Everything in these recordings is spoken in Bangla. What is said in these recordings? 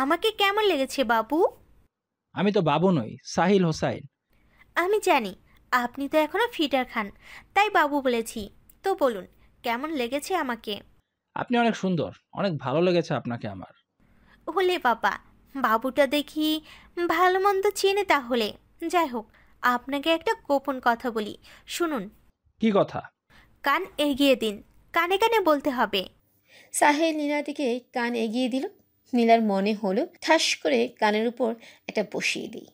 আমাকে কেমন লেগেছে বাবু? আমি তো বাবু নই, সাহিল হোসাইন। আমি জানি আপনি তো এখনো ফিটার খান, তাই বাবু বলেছি। তো বলুন, কেমন লেগেছে আমাকে? আপনি অনেক সুন্দর, অনেক ভালো লেগেছে আপনাকে আমার। হলে বাবা, বাবুটা দেখি ভালো মন্দ চেনে তাহলে। যাই হোক, আপনাকে একটা গোপন কথা বলি, শুনুন। কি কথা? কান এগিয়ে দিন, কানে কানে বলতে হবে। সাহেল নীলার দিকে কান এগিয়ে দিল। নীলার মনে হলো ঠাস করে কানের উপর একটা বসিয়ে দিই,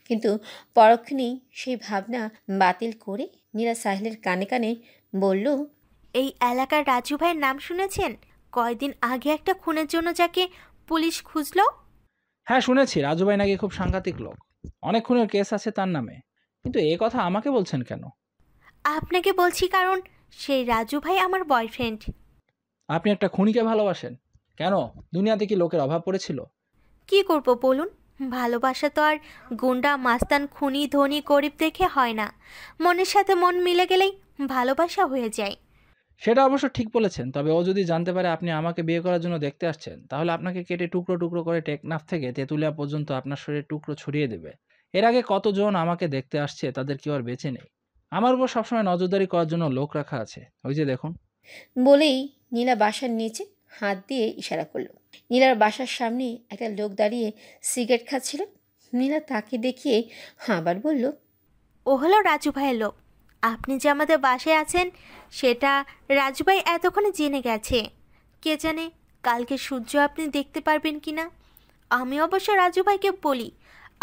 কিন্তু পরক্ষণেই সেই ভাবনা বাতিল করে নীলা সাহেলের কানে কানে বলল, এই এলাকার রাজু ভাইয়ের নাম শুনেছেন? কয়দিন আগে একটা খুনের জন্য যাকে পুলিশ খুঁজলো। হ্যাঁ শুনেছি, রাজু ভাই নাকি খুব সাংঘাতিক লোক, অনেক খুনের কেস আছে তার নামে। কিন্তু এ কথা আমাকে বলছেন কেন? আপনাকে বলছি কারণ সেই রাজু ভাই আমার বয়ফ্রেন্ড। আপনি একটা খুনিকে ভালোবাসেন? কেন? দুনিয়াতে কি লোকের অভাব পড়েছিল? কি করব বলুন, ভালোবাসা তো আর গুন্ডা মাস্তান খুনি ধনী গরিব দেখে হয় না। মনের সাথে মন মিলে গেলেই ভালোবাসা হয়ে যায়। সেটা অবশ্য ঠিক বলেছেন, তবে ও যদি জানতে পারে আপনি আমাকে বিয়ে করার জন্য দেখতে আসছেন, তাহলে আপনাকে কেটে টুকরো টুকরো করে টেকনাফ থেকে তেঁতুলিয়া পর্যন্ত আপনার শরীরে টুকরো ছড়িয়ে দেবে। এর আগে কতজন আমাকে দেখতে আসছে, তাদের কেউ আর বেঁচে নেই। আমার উপর সবসময় নজরদারি করার জন্য লোক রাখা আছে, ওই যে দেখুন। বলেই নীলা বাসার নিচে হাত দিয়ে ইশারা করলো। নীলার বাসার সামনে একটা লোক দাঁড়িয়ে সিগারেট খাচ্ছিল। নীলা তাকে দেখিয়ে আবার বলল, ও হলো রাজু ভাইয়ের লোক। আপনি যে আমাদের বাসায় আছেন সেটা রাজু ভাই এতক্ষণে জেনে গেছে। কে জানে কালকে সূর্য আপনি দেখতে পারবেন কি না। আমি অবশ্য রাজু ভাইকে বলি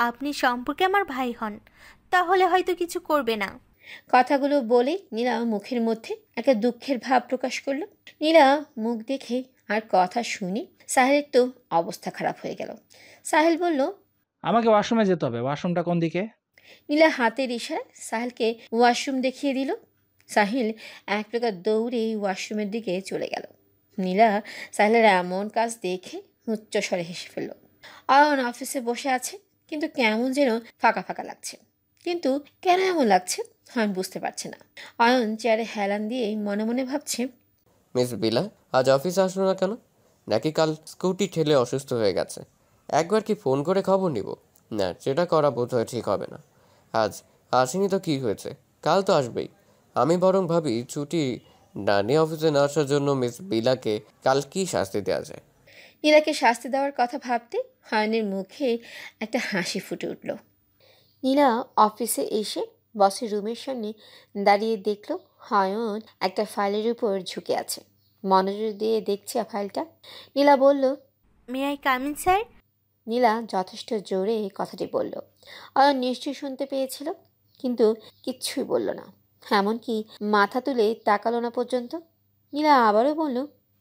আপনি সম্পর্কে আমার ভাই হন, তাহলে হয়তো কিছু করবে না। কথাগুলো বলে নীলা মুখের মধ্যে একটা দুঃখের ভাব প্রকাশ করলো। নীলা মুখ দেখে আর কথা শুনে সাহেলের তো অবস্থা খারাপ হয়ে গেল। সাহেল বলল, আমাকে ওয়াশরুমে যেতে হবে। ওয়াশরুমটা কোন দিকে? নীলা হাতের ইশারায় সাহেলকে ওয়াশরুম দেখিয়ে দিল। সাহিল এক প্রকার দৌড়ে ওয়াশরুমের দিকে চলে গেল। নীলা সাহেলের এমন কাজ দেখে উচ্চস্বরে হেসে ফেলল। অয়ন অফিসে বসে আছে, কিন্তু কেমন যেন ফাঁকা ফাঁকা লাগছে। কিন্তু কেন এমন লাগছে অয়ন বুঝতে পারছে না। অয়ন চেয়ারে হেলান দিয়ে মনে মনে ভাবছে, মিস বিলা আজ অফিসে আসলো না কেন? নাকি কাল স্কুটি ঠেলে অসুস্থ হয়ে গেছে? একবার কি ফোন করে খবর নিব? না, সেটা করা বোধহয় ঠিক হবে না। আজ আসেনি তো কি হয়েছে, কাল তো আসবেই। আমি বরং ভাবি ছুটি না নিয়ে অফিসে না আসার জন্য মিস বিলাকে কাল কি শাস্তি দেওয়া যায়। নীলাকে শাস্তি দেওয়ার কথা ভাবতে অয়নের মুখে একটা হাসি ফুটে উঠল। নীলা অফিসে এসে বসের রুমের সামনে দাঁড়িয়ে দেখল অয়ন একটা ফাইলের উপর ঝুঁকে আছে, মনোযোগ দিয়ে দেখছে ফাইলটা। নীলা বলল, may I come in sir? Nila যথেষ্ট জোরে কথাটি বলল। অয়ন নিশ্চয়ই শুনতে পেয়েছিল, কিন্তু কিচ্ছুই বলল না, এমনকি মাথা তুলে তাকালো না পর্যন্ত। নীলা আবারও বলল,